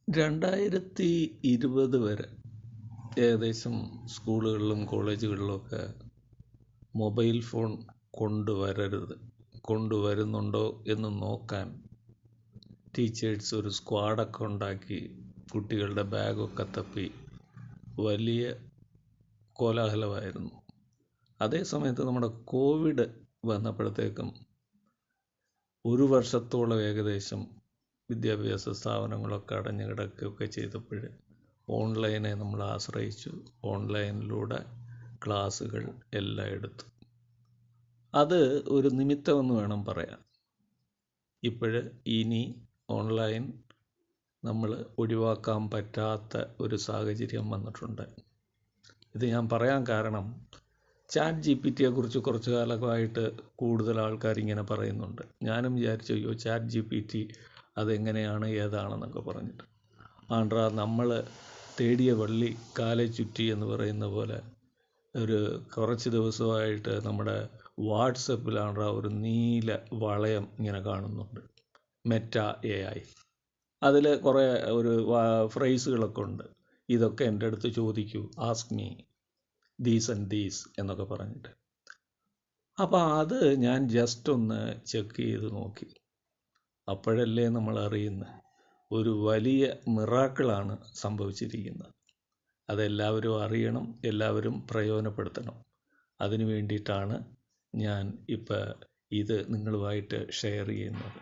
2020 വരെ ഏകദേശം സ്കൂളുകളിലും കോളേജുകളിലുമൊക്കെ മൊബൈൽ ഫോൺ കൊണ്ടുവരുന്നുണ്ടോ എന്ന് നോക്കാൻ ടീച്ചേഴ്സ് ഒരു സ്ക്വാഡൊക്കെ ഉണ്ടാക്കി കുട്ടികളുടെ ബാഗൊക്കെ തപ്പി വലിയ കോലാഹലമായിരുന്നു. അതേസമയത്ത് നമ്മുടെ കോവിഡ് വന്നപ്പോഴത്തേക്കും ഒരു വർഷത്തോളം ഏകദേശം വിദ്യാഭ്യാസ സ്ഥാപനങ്ങളൊക്കെ അടഞ്ഞു കിടക്കുകയൊക്കെ ചെയ്തപ്പോൾ ഓൺലൈനെ നമ്മൾ ആശ്രയിച്ചു. ഓൺലൈനിലൂടെ ക്ലാസ്സുകൾ എല്ലാം എടുത്തു. അത് ഒരു നിമിത്തമെന്ന് വേണം പറയാൻ. ഇനി ഓൺലൈൻ നമ്മൾ ഒഴിവാക്കാൻ പറ്റാത്ത ഒരു സാഹചര്യം വന്നിട്ടുണ്ട്. ഇത് ഞാൻ പറയാൻ കാരണം ChatGPT കുറിച്ച് കുറച്ച് കാലമായിട്ട് കൂടുതൽ ആൾക്കാർ ഇങ്ങനെ പറയുന്നുണ്ട്. ഞാനും വിചാരിച്ചു, അയ്യോ ChatGPT അതെങ്ങനെയാണ് ഏതാണെന്നൊക്കെ പറഞ്ഞിട്ട്. നമ്മൾ തേടിയ വള്ളി കാലെ ചുറ്റി എന്ന് പറയുന്ന പോലെ ഒരു കുറച്ച് ദിവസമായിട്ട് നമ്മുടെ വാട്സപ്പിലാണ്ട്രാ ഒരു നീല വളയം ഇങ്ങനെ കാണുന്നുണ്ട്, മെറ്റ AI. അതിൽ കുറേ ഫ്രേസുകളൊക്കെ ഉണ്ട്. ഇതൊക്കെ എൻ്റെ അടുത്ത് ചോദിക്കൂ, ask me these and these എന്നൊക്കെ പറഞ്ഞിട്ട്. അപ്പോൾ അത് ഞാൻ ജസ്റ്റ് ഒന്ന് ചെക്ക് ചെയ്ത് നോക്കി. അപ്പോഴല്ലേ നമ്മൾ അറിയുന്നത് ഒരു വലിയ മിറാക്കിളാണ് സംഭവിച്ചിരിക്കുന്നത്. അതെല്ലാവരും അറിയണം, എല്ലാവരും പ്രയോജനപ്പെടുത്തണം. അതിനു വേണ്ടിയിട്ടാണ് ഞാൻ ഇപ്പോൾ ഇത് നിങ്ങളുമായിട്ട് ഷെയർ ചെയ്യുന്നത്.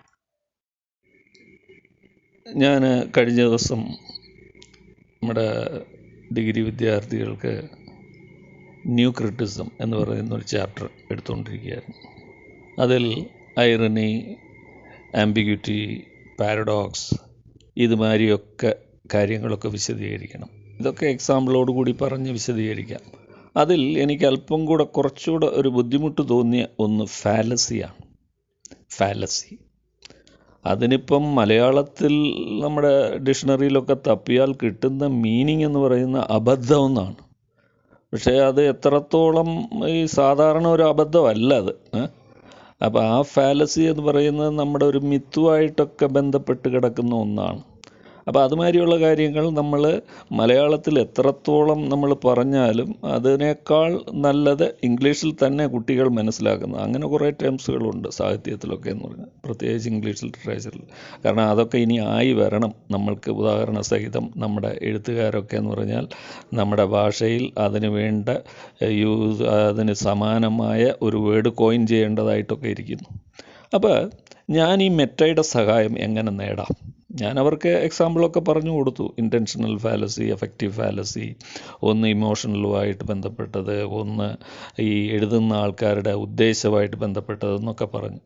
ഞാൻ കഴിഞ്ഞ ദിവസം നമ്മുടെ ഡിഗ്രി വിദ്യാർത്ഥികൾക്ക് ന്യൂ ക്രിറ്റിസം എന്ന് പറയുന്ന ഒരു ചാപ്റ്റർ എടുത്തുകൊണ്ടിരിക്കുകയായിരുന്നു. അതിൽ ഐറണി, ആംബിഗ്യൂറ്റി, പാരഡോക്സ് ഇതുമാതിരിയൊക്കെ കാര്യങ്ങളൊക്കെ വിശദീകരിക്കണം. ഇതൊക്കെ എക്സാമ്പിളോടുകൂടി പറഞ്ഞ് വിശദീകരിക്കാം. അതിൽ എനിക്ക് അല്പം കൂടെ കുറച്ചുകൂടെ ഒരു ബുദ്ധിമുട്ട് തോന്നിയ ഒന്ന് ഫാലസിയാണ്. ഫാലസി അതിനിപ്പം മലയാളത്തിൽ നമ്മുടെ ഡിക്ഷണറിയിലൊക്കെ തപ്പിയാൽ കിട്ടുന്ന മീനിങ് എന്ന് പറയുന്ന അബദ്ധം എന്നാണ്. പക്ഷേ അത് എത്രത്തോളം ഈ സാധാരണ ഒരു അബദ്ധമല്ല അത്. അപ്പോൾ ആ ഫാലസി എന്ന് പറയുന്നത് നമ്മുടെ ഒരു മിത്തുമായിട്ടൊക്കെ ബന്ധപ്പെട്ട് കിടക്കുന്ന ഒന്നാണ്. അപ്പോൾ അതുമാതിരിയുള്ള കാര്യങ്ങൾ നമ്മൾ മലയാളത്തിൽ എത്രത്തോളം നമ്മൾ പറഞ്ഞാലും അതിനേക്കാൾ നല്ലത് ഇംഗ്ലീഷിൽ തന്നെ കുട്ടികൾ മനസ്സിലാക്കുന്നത്. അങ്ങനെ കുറേ ടേംസുകളുണ്ട് സാഹിത്യത്തിലൊക്കെ എന്ന് പറഞ്ഞാൽ, പ്രത്യേകിച്ച് ഇംഗ്ലീഷ് ലിറ്ററേച്ചറിൽ. കാരണം അതൊക്കെ ഇനി ആയി വരണം. നമ്മൾക്ക് ഉദാഹരണ സഹിതം നമ്മുടെ എഴുത്തുകാരൊക്കെ എന്ന് പറഞ്ഞാൽ നമ്മുടെ ഭാഷയിൽ അതിന് വേണ്ട അതിന് സമാനമായ ഒരു വേർഡ് കോയിൻ ചെയ്യേണ്ടതായിട്ടൊക്കെ ഇരിക്കുന്നു. അപ്പോൾ ഞാൻ ഈ മെറ്റയുടെ സഹായം എങ്ങനെ നേടാം? ഞാൻ അവർക്ക് എക്സാമ്പിളൊക്കെ പറഞ്ഞു കൊടുത്തു. ഇൻറ്റൻഷണൽ ഫാലസി, എഫക്റ്റീവ് ഫാലസി, ഒന്ന് ഇമോഷണലുമായിട്ട് ബന്ധപ്പെട്ടത്, ഒന്ന് ഈ എഴുതുന്ന ആൾക്കാരുടെ ഉദ്ദേശമായിട്ട് ബന്ധപ്പെട്ടതെന്നൊക്കെ പറഞ്ഞു.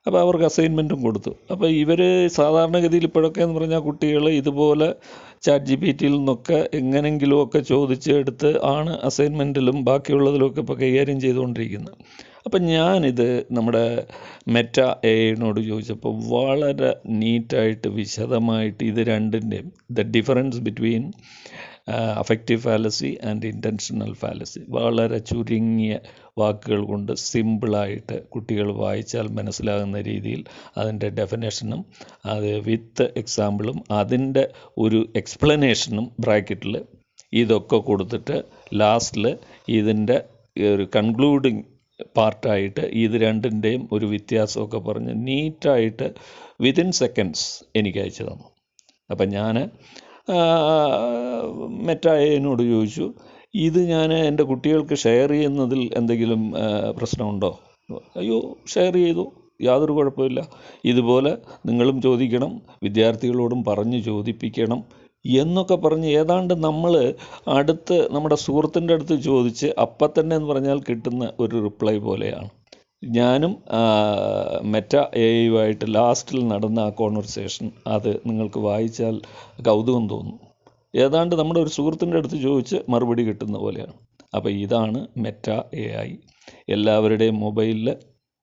അപ്പോൾ അവർക്ക് അസൈൻമെൻറ്റും കൊടുത്തു. അപ്പോൾ ഇവർ സാധാരണഗതിയിൽ ഇപ്പോഴൊക്കെ എന്ന് പറഞ്ഞാൽ കുട്ടികൾ ഇതുപോലെ ChatGPTയിൽ നിന്നൊക്കെ എങ്ങനെങ്കിലുമൊക്കെ ചോദിച്ചെടുത്ത് ആണ് അസൈൻമെൻറ്റിലും ബാക്കിയുള്ളതിലുമൊക്കെ ഇപ്പോൾ കൈകാര്യം ചെയ്തുകൊണ്ടിരിക്കുന്നത്. അപ്പം ഞാനിത് നമ്മുടെ മെറ്റ AIനോട് ചോദിച്ചപ്പോൾ വളരെ നീറ്റായിട്ട് വിശദമായിട്ട് ഇത് രണ്ടിൻ്റെയും difference between affective fallacy and intentional fallacy വളരെ ചുരുങ്ങിയ വാക്കുകൾ കൊണ്ട് സിമ്പിളായിട്ട് കുട്ടികൾ വായിച്ചാൽ മനസ്സിലാകുന്ന രീതിയിൽ അതിൻ്റെ ഡെഫിനേഷനും അത് വിത്ത് എക്സാമ്പിളും അതിൻ്റെ ഒരു എക്സ്പ്ലനേഷനും ബ്രാക്കറ്റിൽ ഇതൊക്കെ കൊടുത്തിട്ട് ലാസ്റ്റിൽ ഇതിൻ്റെ ഒരു കൺക്ലൂഡിങ് പാർട്ടായിട്ട് ഇത് രണ്ടിൻ്റെയും ഒരു വ്യത്യാസമൊക്കെ പറഞ്ഞ് നീറ്റായിട്ട് വിതിൻ സെക്കൻഡ്സ് എനിക്ക് അയച്ചു തന്നു. അപ്പം ഞാൻ മെറ്റ AIനോട് ചോദിച്ചു, ഇത് ഞാൻ എൻ്റെ കുട്ടികൾക്ക് ഷെയർ ചെയ്യുന്നതിൽ എന്തെങ്കിലും പ്രശ്നമുണ്ടോ? അയ്യോ, ഷെയർ ചെയ്തു, യാതൊരു കുഴപ്പമില്ല. ഇതുപോലെ നിങ്ങളും ചോദിക്കണം, വിദ്യാർത്ഥികളോടും പറഞ്ഞ് ചോദിപ്പിക്കണം എന്നൊക്കെ പറഞ്ഞ് ഏതാണ്ട് നമ്മൾ അടുത്ത് നമ്മുടെ സുഹൃത്തിൻ്റെ അടുത്ത് ചോദിച്ച് അപ്പം തന്നെ എന്ന് പറഞ്ഞാൽ കിട്ടുന്ന ഒരു റിപ്ലൈ പോലെയാണ്. ഞാനും മെറ്റ AIയുമായിട്ട് ലാസ്റ്റിൽ നടന്ന ആ കോൺവെർസേഷൻ അത് നിങ്ങൾക്ക് വായിച്ചാൽ കൗതുകം തോന്നും. ഏതാണ്ട് നമ്മുടെ ഒരു സുഹൃത്തിൻ്റെ അടുത്ത് ചോദിച്ച് മറുപടി കിട്ടുന്ന പോലെയാണ്. അപ്പോൾ ഇതാണ് മെറ്റ AI. എല്ലാവരുടെയും മൊബൈലിൽ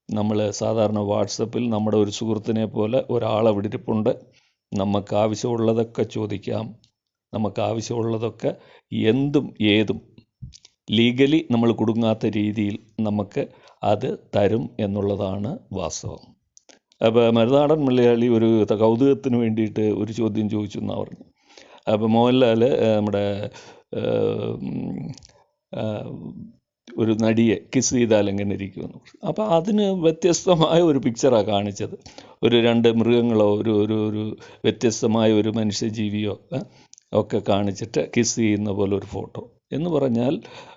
നമ്മൾ സാധാരണ വാട്സപ്പിൽ നമ്മുടെ ഒരു സുഹൃത്തിനെ പോലെ ഒരാളവിടെ ഇരിപ്പുണ്ട്. നമുക്ക് ആവശ്യമുള്ളതൊക്കെ ചോദിക്കാം, നമുക്ക് ആവശ്യമുള്ളതൊക്കെ എന്തും ഏതും ലീഗലി നമ്മൾ കുടുങ്ങാത്ത രീതിയിൽ നമുക്ക് അത് തരും എന്നുള്ളതാണ് വാസ്തവം. അപ്പോൾ മരുനാടൻ മലയാളി ഒരു കൗതുകത്തിന് വേണ്ടിയിട്ട് ഒരു ചോദ്യം ചോദിച്ചു എന്നാണ് പറഞ്ഞു. അപ്പോൾ മോഹൻലാൽ നമ്മുടെ ഒരു നടിയെ കിസ് ചെയ്താൽ എങ്ങനെ ഇരിക്കുമെന്ന്. അപ്പോൾ അതിന് വ്യത്യസ്തമായ ഒരു പിക്ചറാണ് കാണിച്ചത്. ഒരു രണ്ട് മൃഗങ്ങളോ ഒരു വ്യത്യസ്തമായ ഒരു മനുഷ്യജീവിയോ ഒക്കെ കാണിച്ചിട്ട് കിസ് ചെയ്യുന്ന പോലെ ഒരു ഫോട്ടോ എന്ന് പറഞ്ഞാൽ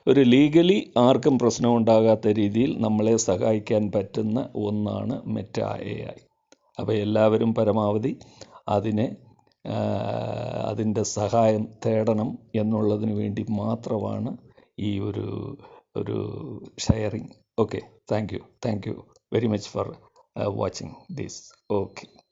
ഒരു ലീഗലി ആർക്കും പ്രശ്നമുണ്ടാകാത്ത രീതിയിൽ നമ്മളെ സഹായിക്കാൻ പറ്റുന്ന ഒന്നാണ് മെറ്റ AI. അപ്പോൾ എല്ലാവരും പരമാവധി അതിൻ്റെ സഹായം തേടണം എന്നുള്ളതിന് വേണ്ടി മാത്രമാണ് ഈ ഒരു sharing. Okay, thank you very much for watching this. Okay.